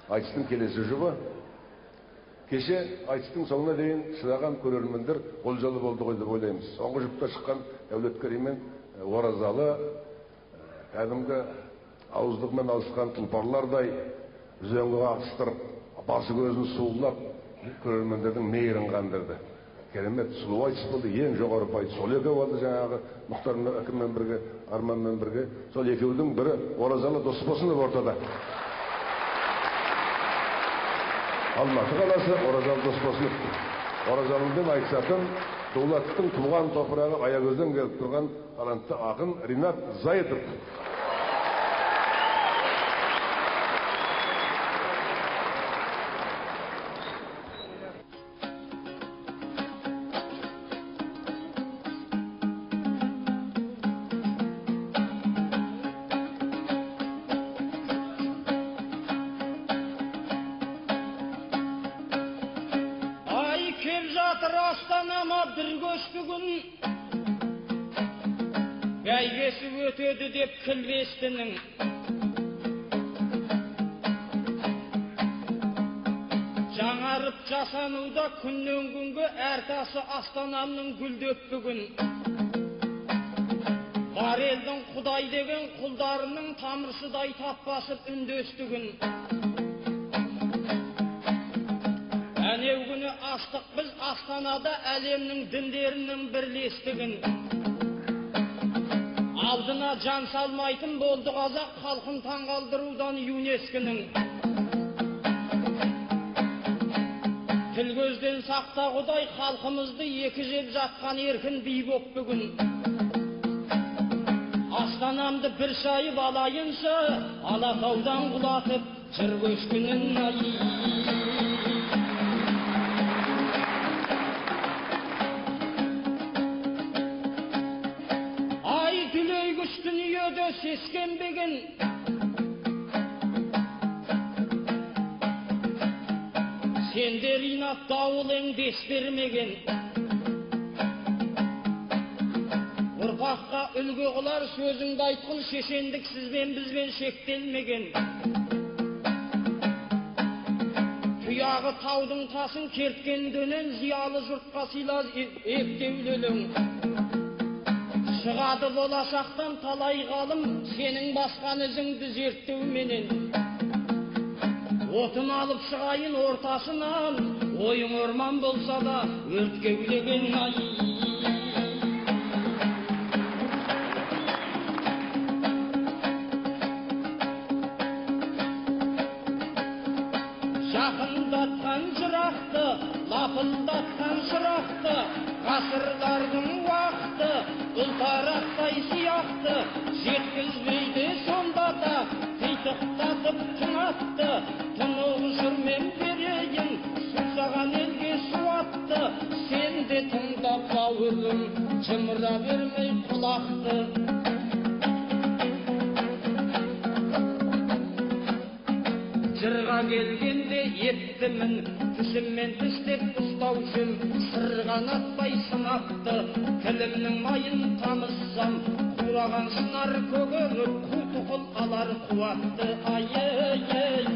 айтыстың келесі жұбы. Кеше айтыстың соңына дейін шыдаған көрермендер олжалы болды ғой деп ойлаймыз. Соңғы жұпта шыққан Дәулеткерей мен Оразалы кәдімгі ауыздығымен алысқан тұлпарлардай үзеңгі қағыстырып, басы көзін суылап, көрермендердің мейірін қандырды. Керемет сұлу айтыс болды, ең жоғары пайыз сол екеу болды, жаңағы Мұхтар әкіммен бірге, Арманмен бірге. Сол екеудің бірі Оразалы Досбосынов ортада. Алматы қаласы Оразалы Досбосынов. Оразалымен айтысатын Дулаттың туған топырағы Аягөзден келіп тұрған талантты ақын Ринат Зайытов. Бәйгесі өтеді деп кілбестінің жаңарып жасануда күннен күнге әртасы Астанамның гүлдеп бүгін бар елдің Құдай деген құлдарының тамырсыдай таппасып үндестігін әнеу күні аштық біз Астанада әлемнің діндерінің бірлестігін алдына жан салмайтын болды қазақ халқын таңғалдырудан ЮНЕСКО-ның тіл көзден сақта Құдай халқымызды екі жеп жатқан еркін би боп бүгін Астанамды бір шайып алайыншы Алатаудан құлатып жыр көшкінін Дүниеде сескенбеген сендер инат дауылың дес бермеген ұрпаққа үлгі қылар сөзіңді айтқын шешендік сізбен бізбен шектелмеген тұяғы таудың тасын керткен дөнен зиялы жұртқа сыйлаз ептеулелің шығады болашақтан талай ғалым сенің басқан ізіңді зерттеуменен отын алып шығайын ортасынан ойың орман болса да өрт кеулеген жақындатқан жырақты лапылдатқан шырақты ғасырлардың уақыты ұлтарақтай сияқты жеткізбейді сонда да титықтатып тыңатты тұнық жырмен берейін сусаған елге суатты сен де тыңдап бауырым жымыра бермей құлақты жырға келгенде ептімін тісіммен тістеп ұстаушым сырғанатпай сынақты тілімнің майын тамызсам қураған сынар көгеріп қу тұқыл алар қуатты ай-ай-ай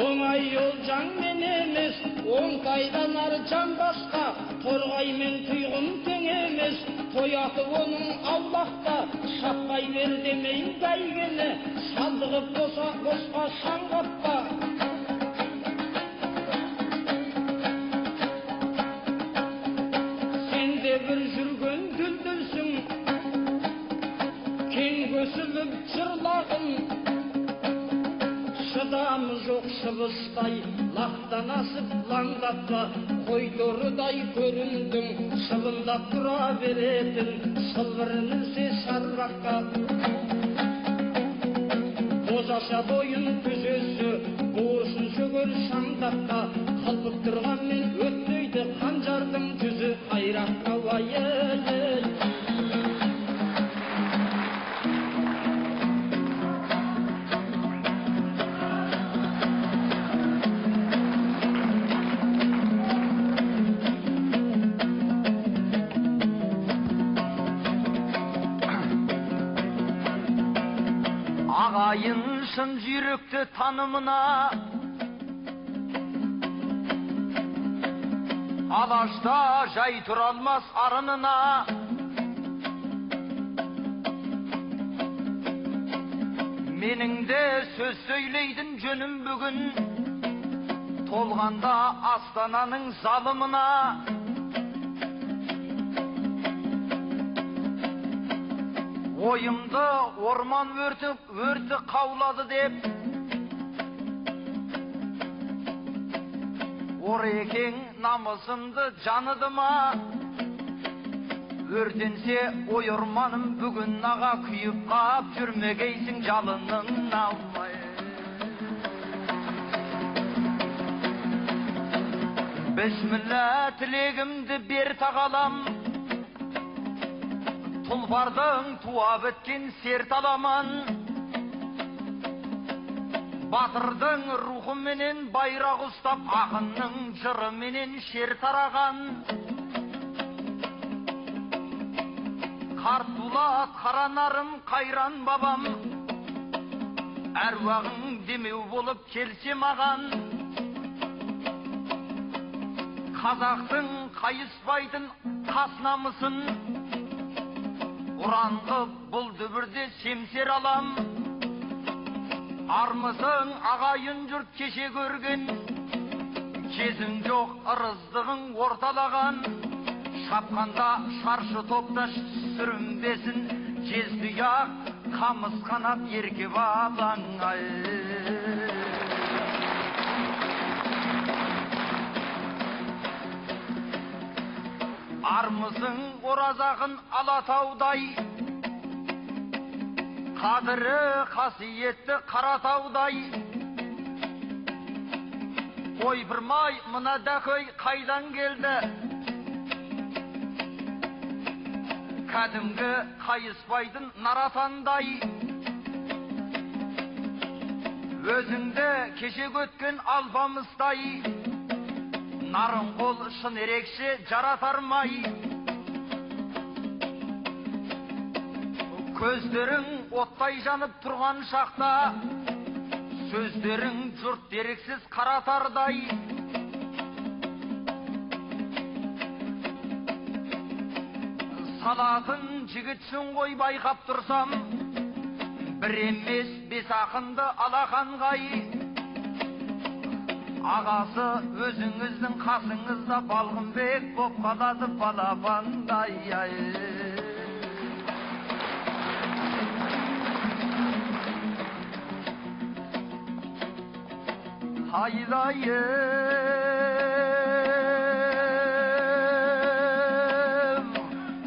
оңай ол жаңмен емес оңтайдан ар жан басқа торғаймен тұйғын тең емес тояты оның аулақта шаппай бер демейін бәйгені салдығып босқа шаңғаппа сен де бір жүрген дүлдүлсің кең көсіліп жырлағын шыдамы жоқ шыбыстай лақтан асып лаңдатпа қой торыдай көріндің шыбындап тұра беретін сылбырын ілсе шарбаққа бозаша бойын күзесі буырсын шөгер шаңдаққа қалпып тұрғанмен өтпейді қанжардың жүзі қайраққа ай-ай-ай ағайын шын жүректі танымына, алашта жай тұра алмас арынына. Менің де сөз сөйлейтін жөнім бүгін, толғанда Астананың залымына. Ойымды орман өрті қаулады деп, Орекең намысымды жаныды ма? Өртенсе ой орманым бүгін аға, күйіп қап жүрмегейсің жалының алмай. Бісміллә тілегімді бер тағалам, тұлпардың туа біткен серт аламан. Батырдың рухы менен байрақ ұстап, ақынның жыры менен шер тараған. Қарт дулат қаранарым қайран бабам, әруағың демеу болып келсе маған. Қазақтың қайыспайтын қас намысын, ұранғы бұл дүбірде семсер алам. Армысың ағайын жұрт кеше көрген, кезің жоқ ырыздығың орталаған. Шапқанда шаршы топта сүрінбесін, жезтұяқ қамыс қанат ерке балаң. Армысың оразағын Алатаудай, қадірі қасиетті Қаратаудай. Ойпырмай мына дәкөй қайдан келді, кәдімгі қайыспайтын наратандай. Өзіңді кеше көткен алпамыстай, Нарынқол шын ерекше жаратармай. Көздерің оттай жанып тұрған шақта, сөздерің жұрт дерексіз қаратардай. Салатын жігітсің ғой байқап тұрсам, бір емес бес ақынды алақанғай. Ағасы өзіңіздің қасыңызда балғынбек боп қалады балапандай. Айдайым,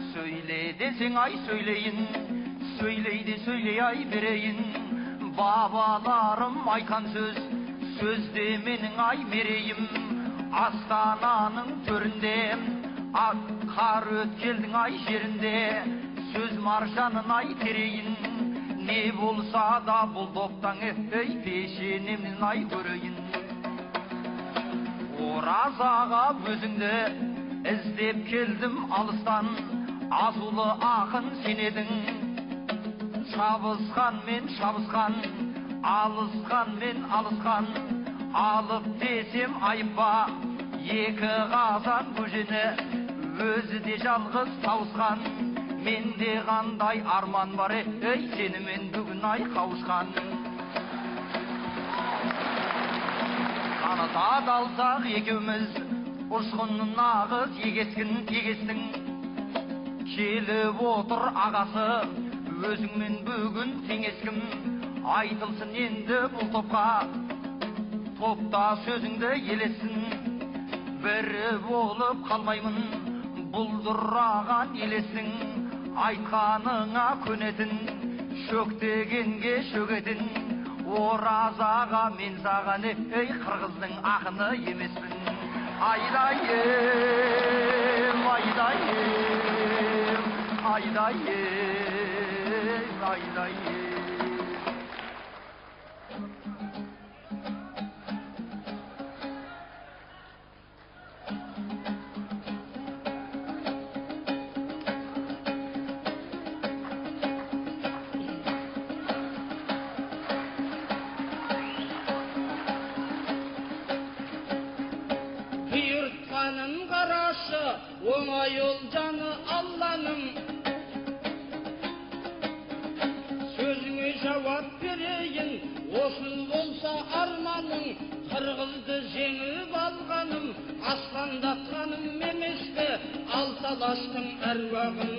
сөйле десең ай сөйлейін, сөйлейді сөйлей ай берейін. Бабаларым айтқан сөз, сөзде менің ай мерейім. Астананың төрінде, қар өткелдің ай жерінде, сөз маржанын ай терейін. Не болса да бұл доптан еттей, пешенемнен ай көрейін. Оразаға өзіңді іздеп келдім алыстан, азулы ақын сен едің. Шабысқан мен шабысқан, алысқан мен алысқан. Алып десем айыппа, екі қазан көжені, өзі де жалғыз тауысқан. Менде қандай арман бар ей, сенімен бүгін ай қауышқан. Қаныта далсақ екеуміз, ұшқынның нағыз егестің. Келіп отыр ағасы, өзіңмен бүгін теңескім. Айтылсын енді бұл топқа, топта сөзіңді елесін. Бірі болып қалмаймын, бұлдыраған елесің. Айтқаныңа көнетін, шөктегенге шөгетін. Оразаға мен саған ей, қырғыздың ақыны емеспін. Айдайым, айдайым, айдайым, айдайым. оңай ол жаны Алланың. Сөзіңе жауап берейін, осыл болса арманың, қырғызды жеңіп алғаным, аспандатқаным емес пе алталастың әруағын.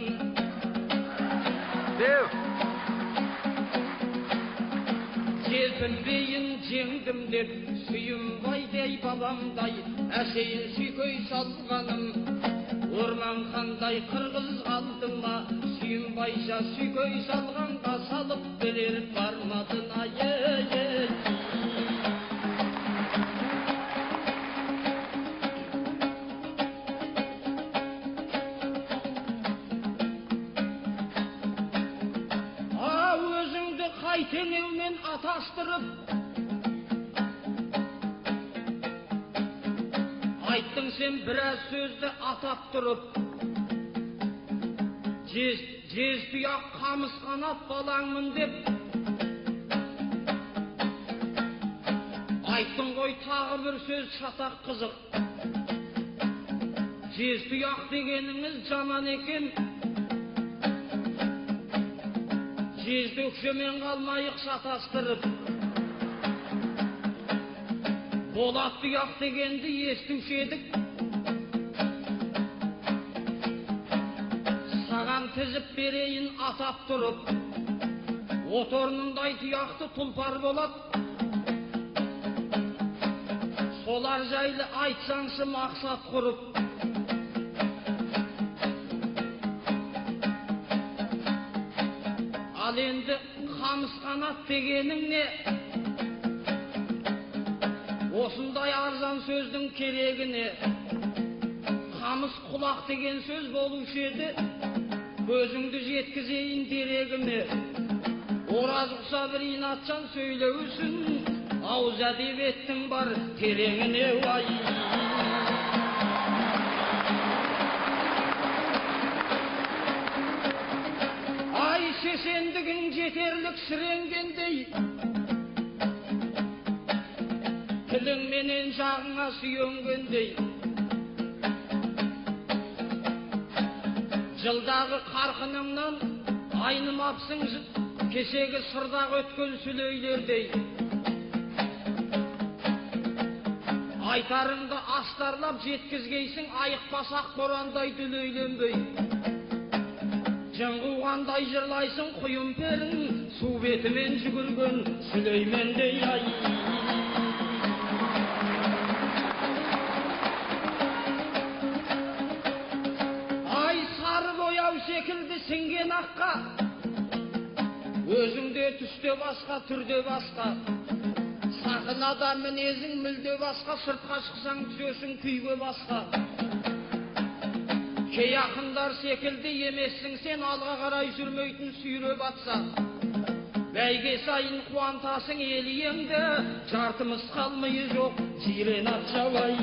Желпінбейін жеңдім деп, сүйімбайдай бабамдай, әшейін сүйкөй салғаным. Орман қандай қырғыз алдыма, сүйімбайша сүйкөй салғанға салып берер бармадын ай. Өзіңді қайтенеумен атастырып, айттың сен біраз сөзді атап тұрып, жез тұяқ қамыс қанат балаңмын деп, айттың ғой тағы бір сөз шатақ қызық. Жез тұяқ дегеніңіз жаман екен, жезді өкшемен қалмайық шатастырып. Болат тұяқ дегенді естуші едік, саған тізіп берейін атап тұрып. От орнындай тұяқты тұлпар болат, солар жайлы айтсаңшы мақсат құрып. Ал енді қамыс қанат дегенің не? Осындай арзан сөздің керегі не? Қамыс құлақ деген сөз болушы еді, көзіңді жеткізейін дерегіме. Ораз ұқса бір инатшан сөйлеусін, ауыз әдебиеттің бар тереңіне вай. Ай сесендігін жетерлік сіренгендей, тіліңменен жағыңа сүйенгендей. Жылдағы қарқыныңнан айнымапсың кешегі сырдағы өткен сүлейлердей. Айтарыңды астарлап жеткізгейсің айықпасақ борандай дүлейленбей. Жыңғуғандай жырлайсың құйым перін, су бетімен жүгірген Сүлеймендей ай. Ай сары бояу секілді сіңген аққа, өзіңде түсте басқа, түрде басқа. Сақынада мінезің мүлде басқа, сыртқа шықсаң түсесің күйге басқа. Кей ақындар секілді емессің сен, алға қарай жүрмейтін сүйре батса. Бәйге сайын қуантасың елиеңді, жартымыз қалмайы жоқ жирен атжауай.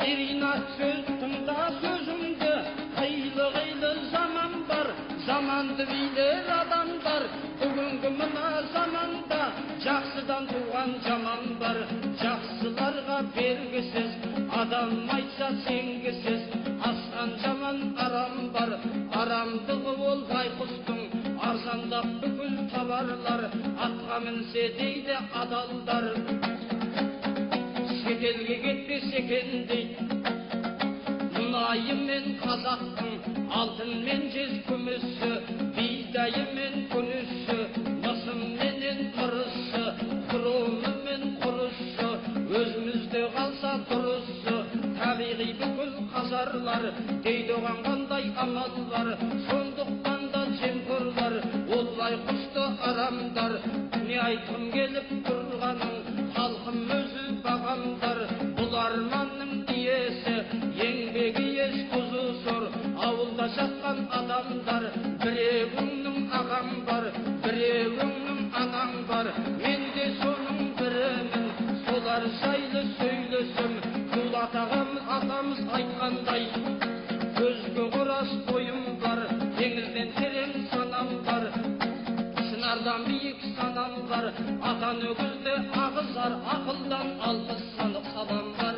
Иринат сөз тыңда сөзімді, қилы-қилы заман бар, заманды билер адамдар. Бүгінгі мына заманда жақсыдан туған жаман бар, жақсыларға бергісіз, адам айтса сенгісіз. Асқан жаман арам бар, арамдығы ол байқұстың, арзандап бүкіл табарлар, атқа мінсе дейді адалдар. Шетелге кетпес екен дейді, мұнайы мен қазақтың, алтын мен жез күмісі, бидайы мен күнісі, мысым менен ұрысы, құруы мен құрысы, өзімізде қалса дұрысы. Табиғи бүкіл қазарлар, дейді оған қандай амал бар, сондықтан да жемқорлар, ол байқұсты арамдар. Не айтқым келіп тұрғаның, халқым өзі бағамдар. Бұл арманның иесі, еңбегі еш құзы сор, ауылда жатқан адамдар. Біреуіңнің ағам бар, біреуіңнің анаң бар, мен де соның бірімін. Солар жайлы сөйлесім, бұл атамыз айтқандай, көзге құрас бойым бар, теңізден терең санам бар, сынардан биік санам бар. Ата Қан өгізді ағызар ақылдан алпыс санық сабан бар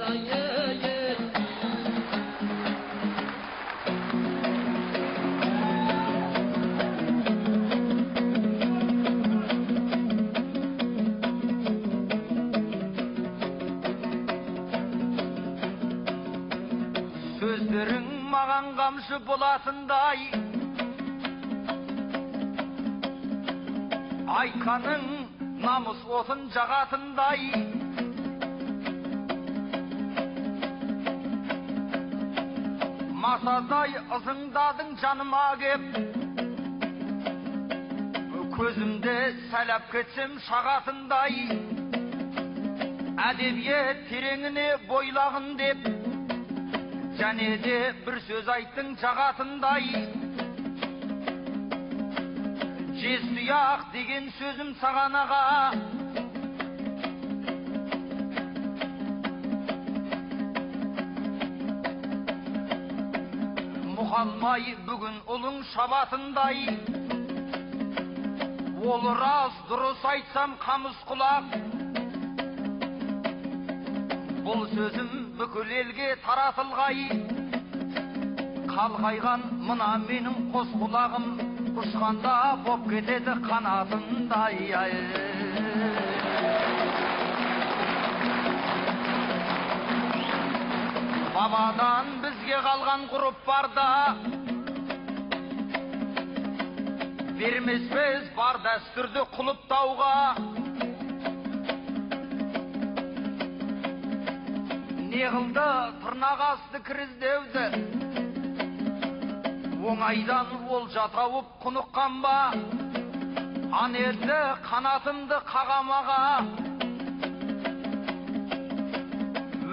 Сөздерің маған қамшы болатындай, айтқаның намыс отын жағатындай, масадай ызыңдадың жаныма кеп, көзімде сәлап кетсем шағатындай, әдебиет тереңіне бойлағын деп, және де бір сөз айттың жағатындай, жез-тұяқ деген сөзім саған аға, мұқалмай бүгін ұлың шабатындай, ол рас дұрыс айтсам қамыс құлақ, бұл сөзім бүкіл елге таратылғай, қалқайған мына менің қос құлағым, ұшқанда боп кетеді қанатындай. Бабадан бізге қалған ғұрып барда, бермеспіз бар дәстүрді құлыптауға, не қылды тырнақ асты кіріздеуді, оңайдан олжа тауып құныққан ба, анелді қанатымды қағамаға,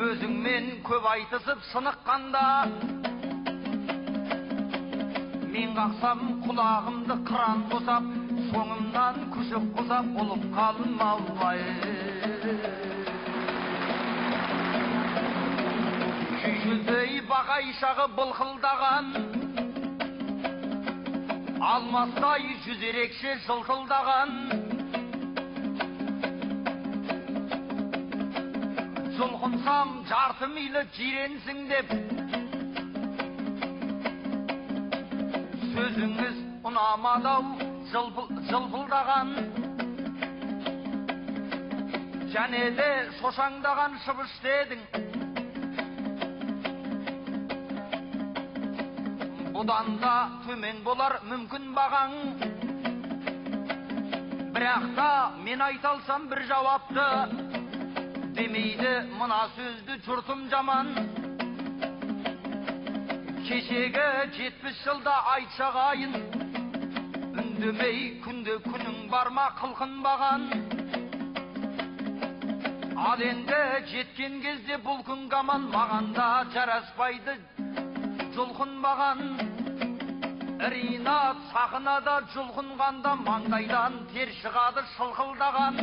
өзіңмен көп айтысып сыныққанда, мен қақсам құлағымды қыран босап, соңымнан күшік құсап болып қалмалбай. Күйшілдей бақайшағы былқылдаған, алмастай жүз ерекше жылтылдаған, жұлқынсам жарты мейлі жиренсің деп, сөзіңіз ұнамадау жылпылдаған, және де шошаңдаған шыбыш дедің. Бұдан да төмен болар мүмкін бағаң, бірақ та мен айталсам бір жауапты, демейді мына сөзді жұртым жаман. Кешегі 70 жылда айтшағайын, үндемей күнде күнің барма қылқынбаған. Ал енді жеткен кезде бұл күн қаман, маған да жараспайды жұлқынбаған. Ринат сақынада жұлқынғанда, маңдайдан тер шығады шылқылдаған.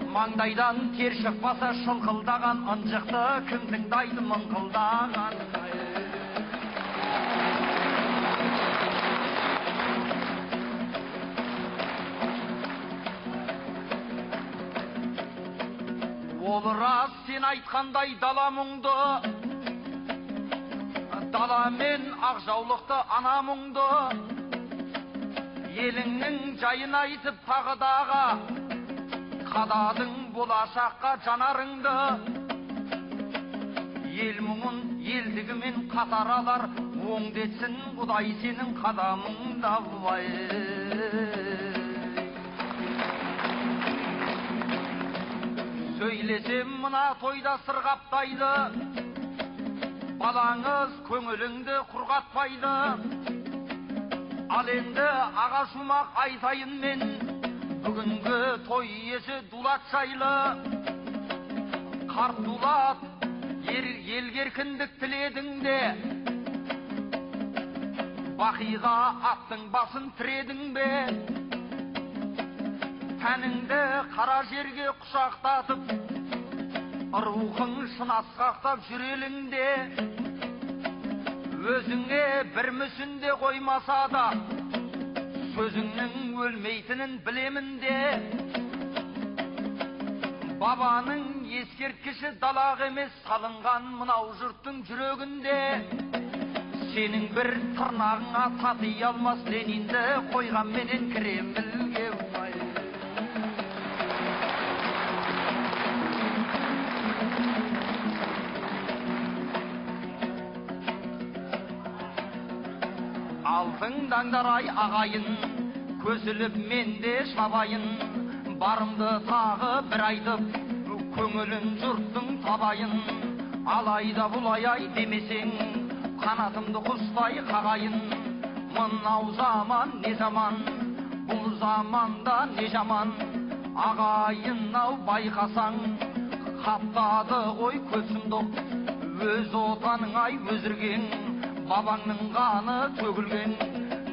Маңдайдан тер шықпаса шылқылдаған, ынжықты кім тыңдайды мыңқылдаған. Ол рас сен айтқандай дала мұңды, дала мен ақ жаулықты ана мұңды, еліңнің жайын айтып тағыдаға, қададың болашаққа жанарыңды. Ел мұңын елдігімен қатар алар, оңдетсін Құдай сенің қадамыңда бұлай. Сөйлесем мына тойда сырғаптайды, балаңыз көңіліңді құрғатпайды. Ал енді аға шумақ айтайын мен, бүгінгі той иесі дулат жайлы. Қарт дулат, ел еркіндік тіледің де, бақиға аттың басын тіредің бе? Тәніңді қара жерге құшақтатып, рухың шын асқақтап жүреліңде. Өзіңе бір мүсінде қоймаса да, сөзіңнің өлмейтінін білемін де. Бабаның ескерткіші далақ емес салынған мынау жұрттың жүрегінде. Сенің бір тырнағыңа тати алмас Ленинді қойған менен Кремльге ұмай. Алтыңдаңдар ай ағайын, көсіліп менде шабайын. Барымды тағы бір айтып, көңілін жұрттың табайын. Алайда бұлай демесең, қанатымды құштай қағайын. Мынау заман не заман, бұл заманда не жаман. Ағайын-ау байқасаң, қаптады ғой көз сұмдық. Өз отаның ай өзірген, бабаңның қаны төгілген.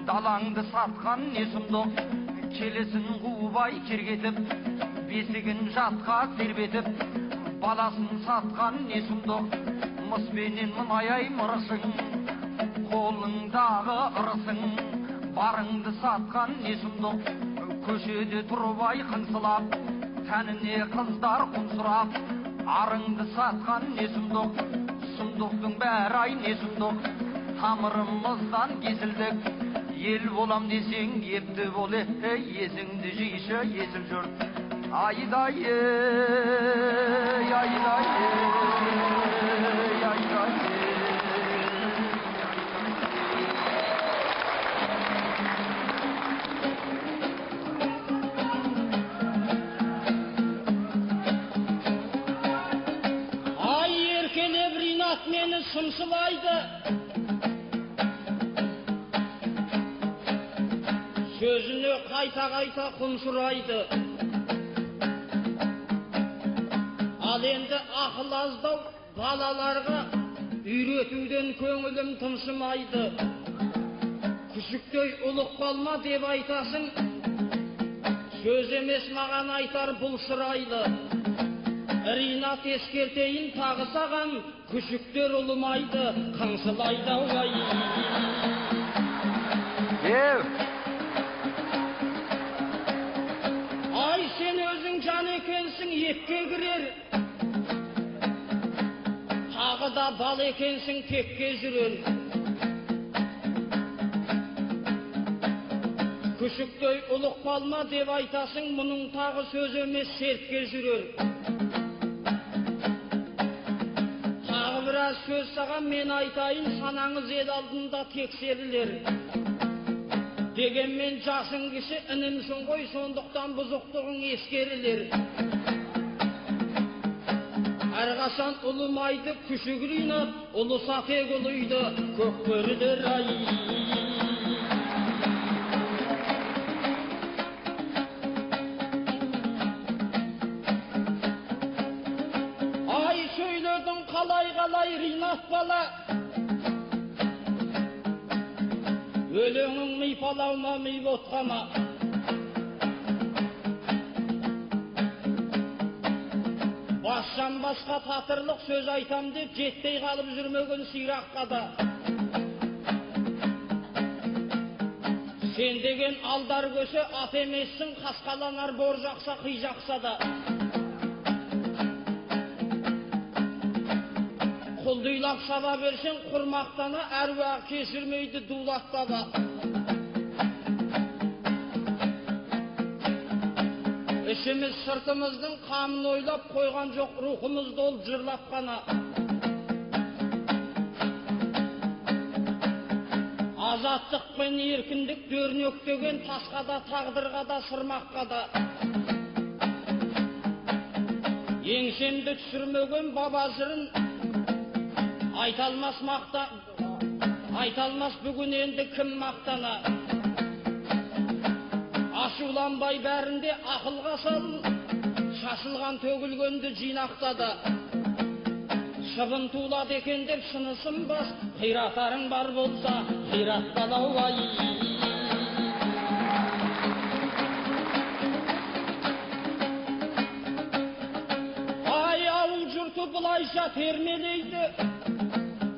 Далаңды сатқан не сұмдық, келесін қубай кергетіп, бесігін жатқа тербетіп. Баласын сатқан не сұмдық, мыспенен мұнай мұрысың, қолыңдағы ырысың. Барыңды сатқан не сұмдық, көшеде тұрбай қыңсылап, тәніне қыздар құнсырап. Арыңды сатқан не сұмдық, сұмдықтың бәрі ай не сұмдық. Тамырымыздан кесілдік, ел болам десең епті бол, есіңді жишы есіл жұрт. Айдай, айдай, айдай. Ай еркелеп Ринат мені сымсылайды, сөзіне қайта құншырайды. Ал енді ақыл аздау балаларға үйретуден көңілім тыншымайды. Күшіктей ұлық қалма деп айтасың, сөз емес маған айтар бұл сырайлы. Ринат ескертейін тағы саған, күшіктер ұлымайды, қаңсылайды ай. Ай сен өзің жан екенсің, епке кірер. Тағы да бал екенсің, текке жүрер. Күшіктей ұлық қалма деп айтасың, мұның тағы сөз емес сертке жүрер. Тағы біраз сөз саған мен айтайын, санаңыз ел алдында тексерілер. Дегенмен жасың кіші інімсің ғой, сондықтан бұзықтығың ескерілер. Әрқашан ұлымайды күшік Ринат, ұлы сатек ұлыйды көк көрілер ай. Ай сөйледің қалай Ринат бала, өлеңің ми палаума ми ботқама. Басшан басқа татырлық сөз айтам деп жетпей қалып жүрмеген сираққа да. Сен деген алдар көсе ат емессің, қасқаланар бор жақса қи жақса да. Құлдыйлап саба берсең құрмақтана, әруақ кесірмейді дулатта да. Ішіміз сыртымыздың қамын ойлап қойған жоқ, рухымыз дол жырлап қана. Азаттық пен еркіндік дөрлектеген тасқа да, тағдырға да, сырмаққа да. Еңсемді түсірмеген баба жырын айталмас бүгін енді кім мақтана. Ашуланбай бәрінде ақылға сал, шашылған төгілгенді жинақтады. Шыбын тулады екен деп шынысын бас, қиратарың бар болса қиратталау ай. Ай ауыл жұрты бұлайша термелейді,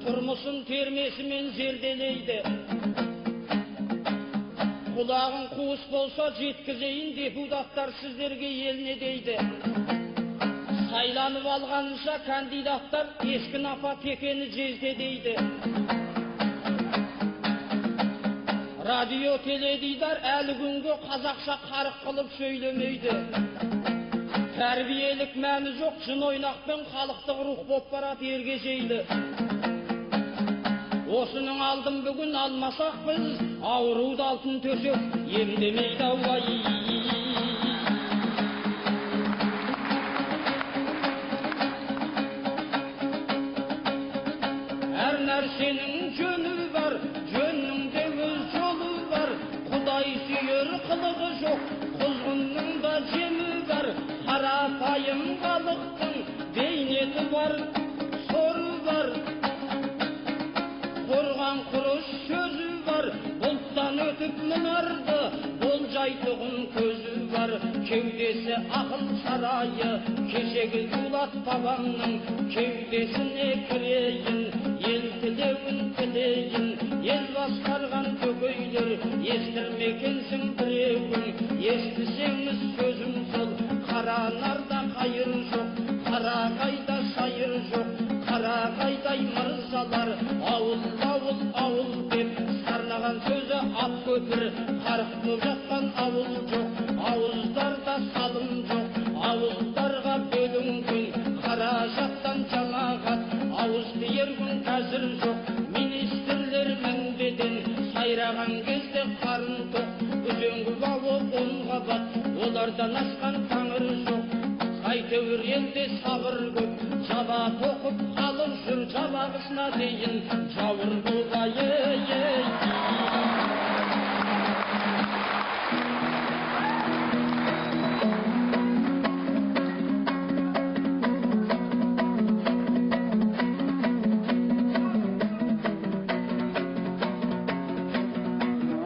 тұрмысын термесімен зерделейді. Құлағың қуыс болса жеткізейін, депутаттар сіздерге ел не дейді. Сайланып алғанша кандидаттар ескі напа текені жезде дейді. Радио теледидар әлі күнге қазақша қарық қылып сөйлемейді. Тәрбиелік мәні жоқ, жын ойнақпен халықтық рух боп барады ергежейлі. Осының алдын бүгін алмасақ біз, ауруды алтын төсек емдемейді ауай. Әр нәрсенің жөні бар, жөннің де өз жолы бар. Құдай сүйер қылығы жоқ, құзғынның да жемі бар. Қарапайым халықтың бейнеті бар, соры бар. Қорған құрыш сөзі бар, бұлттан өтіп мұнарды, болжайтұғын көзі бар. Кеудесі ақыл сарайы, кешегі дулат бабамның кеудесіне кірейін, ел тілеуін тілейін. Ел басқарған көкейлер, естірмекенсің біреуін, естісеңіз сөзім сол. Қара нарда қайыр жоқ, қарағайда сайыр жоқ, қарағайдай мырзалар ауыл деп сарнаған сөзі ат көпір. Қарық боп жатқан ауыл жоқ, ауыздарда салым жоқ, ауылдарға бөлінген қаражаттан жамағат. Ауыз тиер күн қазір жоқ, министрлер мінбеден сайраған кезде қарын тоқ. Үзеңгі бауы он қабат, олардан асқан таңыр жоқ. Қайтеуір елде сабыр көп, жабақ оқып халық жүр, жабағысына дейін жауыр болғайы.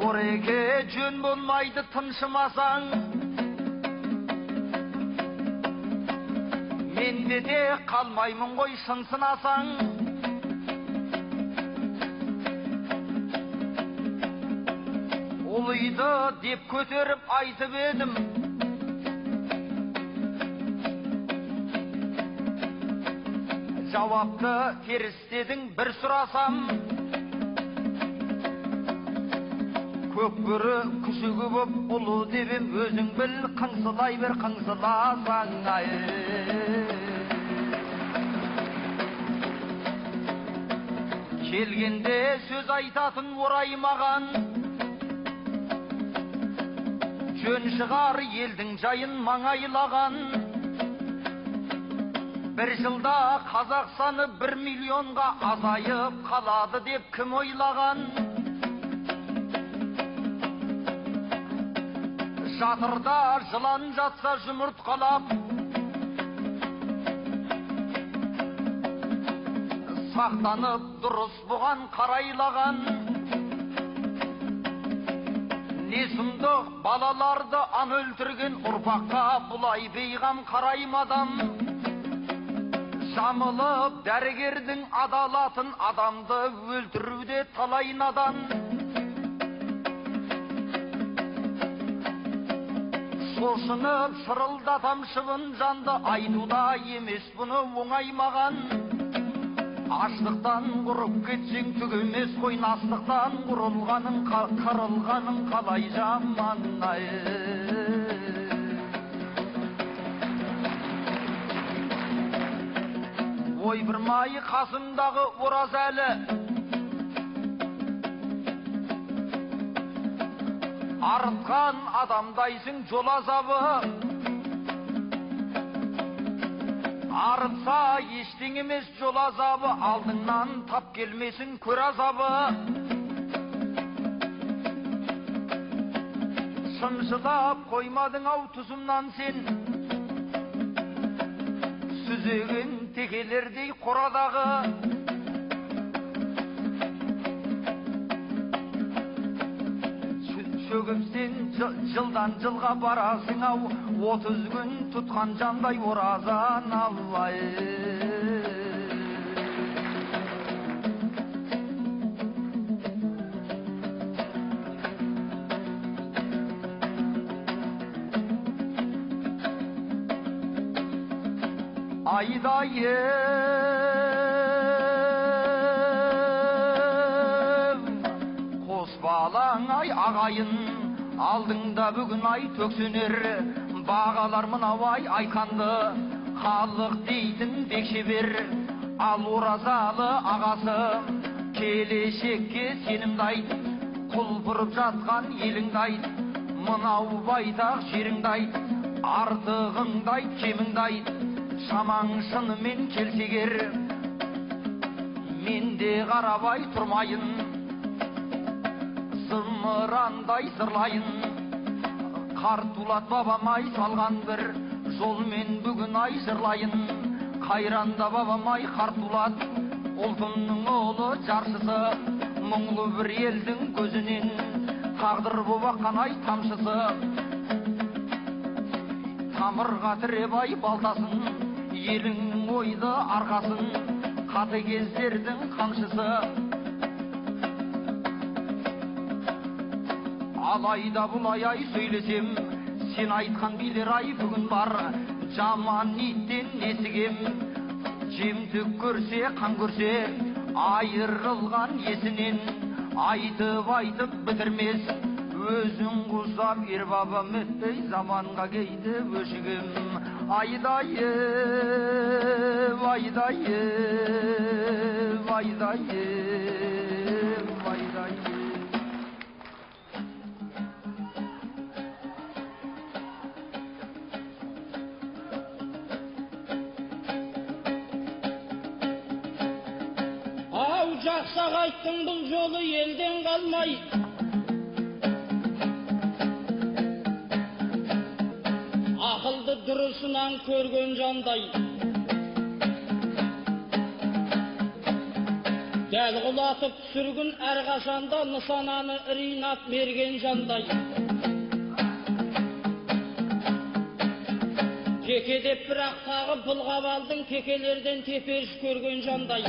Ореге жөн болмайды тыншымасаң, менде де қалмаймын ғой сынсынасаң. Ұлыйды деп көтеріп айтып едім, жауапты терістедің бір сұрасам. Көкбөрі күшігі боп ұлы дебем, өзің біл қыңсылай бер қыңсыласаң ай. Келгенде сөз айтатын ораймаған, жөн шығар елдің жайын маңайлаған. Бір жылда қазақ саны 1 миллионға азайып қалады деп кім ойлаған? Жатырда жылан жатса жұмыртқалап, сақтанып дұрыс бұған қарайлаған. Не сұмдық балаларды ан өлтірген ұрпаққа бұлай бейғам қараймадан. Жамылып дәрігердің адалатын, адамды өлтіруде талай надан. Шошынып шырылдатам шыбын жанды, айтуда емес бұны оңаймаған. Аштықтан құрып кетсең түк емес қой, астықтан қырылғаның қалай жаман ай. Ойбырмай қасымдағы Оразәлі, арытқан адамдайсың жол азабы. Арытса ештең емес жол азабы, алдыңнан тап келмесін көр азабы. Шымшылап қоймадың ау тұзымнан сен, сүзеген текелердей қорадағы. Шөгіпсен жылдан жылға барасың ау, 30 күн тұтқан жандай оразан аллай. айдайым қос балаң ай ағайын алдыңда бүгін ай төксөнер бағалар мынау ай айтқанды халық дейтін бек шебер ал оразалы ағасы келешекке сенімді айт құлпырып жатқан еліңді айт мынау байтақ жеріңді айт артығыңды айт кеміңді айт шамаң шынымен келсе егер мен де қарабай тұрмайын зымырандай зырлайын қарт дулат бабам-ай салған бір жолмен бүгін ай жырлайын қайранда бабам-ай қарт дулат ұлтымның ұлы жаршысы мұңлы бір елдің көзінен тағдыр боп аққан ай тамшысы тамырға тіреп ай балтасын еліңнің ойды арқасын қатыгездердің қамшысы алайда бұлай ай сөйлесем сен айтқан билер ай бүгін бар жаман ниеттен несігем жемтік көрсе қан көрсе айырылған есінен айтып бітірмес өзің құсап ер бабам өтпей заманға кейді өшігім айдайым айдайым айдайым айдайым жақсақ айттың бұл жолы елден қалмай ақылды дұрысынан көрген жандай дәл құлатып түсіргін әрқашанда нысананы ринат мерген жандай теке деп бірақ тағы бұлғап алдың текелерден тепеш көрген жандай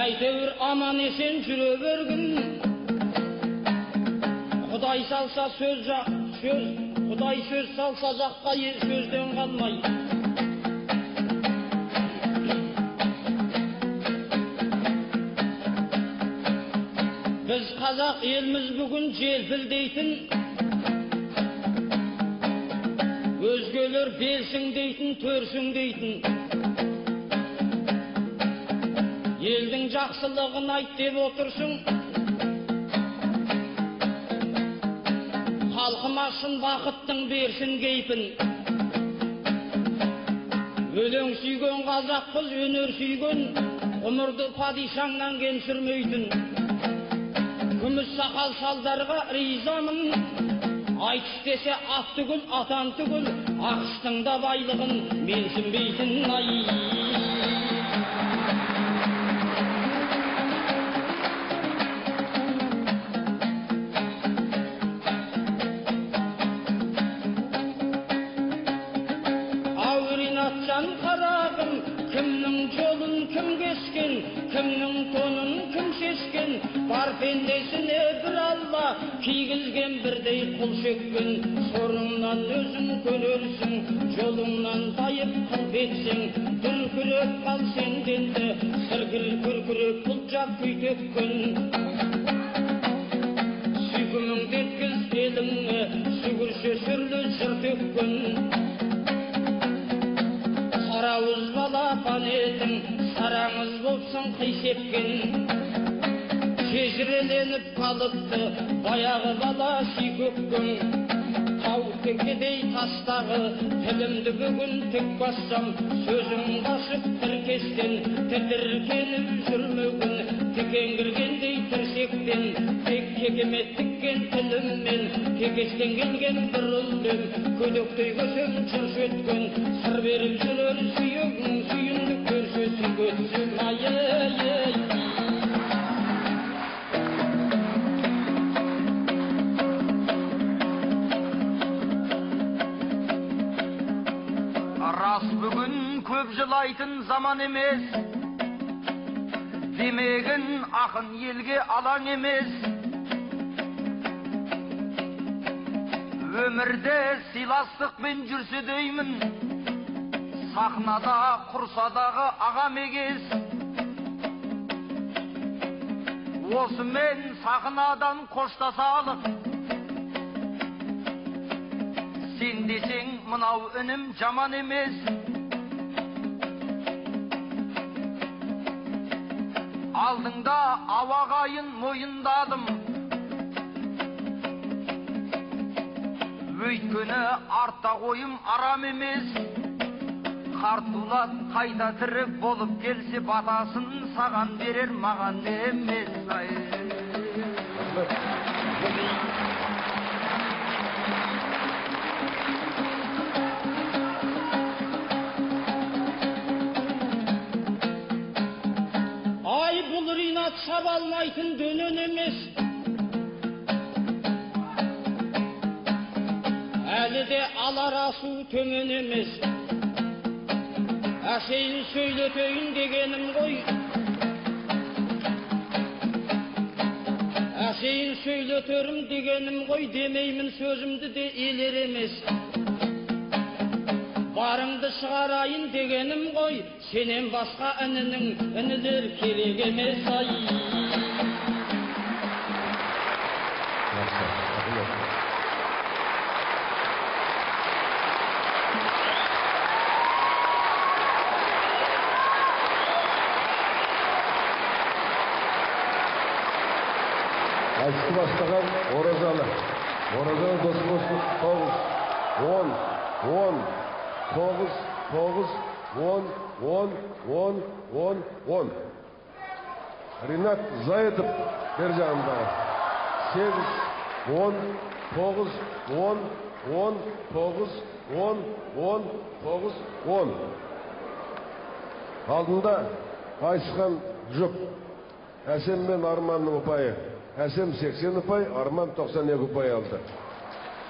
әйтеуір аман есен жүре бергін Құдай салса Құдай сөз салса жаққа сөзден қалмай біз қазақ елміз бүгін желпілдейтін өзгелер белсің дейтін төрсің дейтін елдің жақсылығын айт деп отырсың халқыма шын бақыттың берсін кейпін өлең сүйген қазақпыз өнер сүйген ғұмырды падишаңнан кемсірмейтін күміс сақал салдарға ризамын айт істесе ат түгіл атан түгіл ақыстың да байлығын менсінбейтін ай кімнің жолын кім кескен кімнің тонын кім шешкен бар пендесіне бір алла кигізген бірдей құл шеккен сорыңнан өзің көнерсің жолыңнан тайып қылп етсең дүркіреп қал сенденді сіркіреп күркіреп бұлжап күй төккен сүйкіміңді еткіз еліңе сүгірше сүрлі жыр төккен Сарауыз балапан едің, сараңыз болсын қи сепкен Шежіреленіп қалыпты, баяғы бала сүйкөккен Тау текедей тастағы, тілімді бүгін тік бассам Сөзім қашып тіркестен, тітіркеніп жүрмегін Текенгіргендей тірсектен, тек кекеме тіккен тіліммен Текестен келген бір ұлдым, көдөктей көсем жырш өткен Сыр беріп жүрер сүйегің, сүйіндік көрсе сүйгөтсін ай-ай-ай Рас бүгін көп жылайтын заман емес демегін ақын елге алаң емес Өмірде сыйластықпен жүрсе деймін, сахнада құрсадағы ағам егес. Осымен сахнадан қоштасалық, сен десең мынау үнім жаман емес. Алдыңда ауағайын мойындадым, өйткені артта қойым арам емес. Қартулат қайта тірі болып келсе, батасын саған берер, маған емес. Ай, бұл ринат шаба алмайтын дөнен емес. Әлі де алар асу төмен емес. Әшейін сөйлетейін дегенім ғой. Әшейін сөйлетерім дегенім ғой. Демеймін сөзімді де елер емес. Барыңды шығарайын дегенім ғой. Сенен басқа інінің інілер керек емес. Ай. Айтысты бастаған Оразалы дос болсын. 9, 10, 9, 10. Ринат Заитов бер жағындағы. 8, 10, 9, 10. Алдында Айсхан жоқ. Әсем мен Арманның ұпайы. Әсем 80 ұпай, Арман 92 ұпай алды.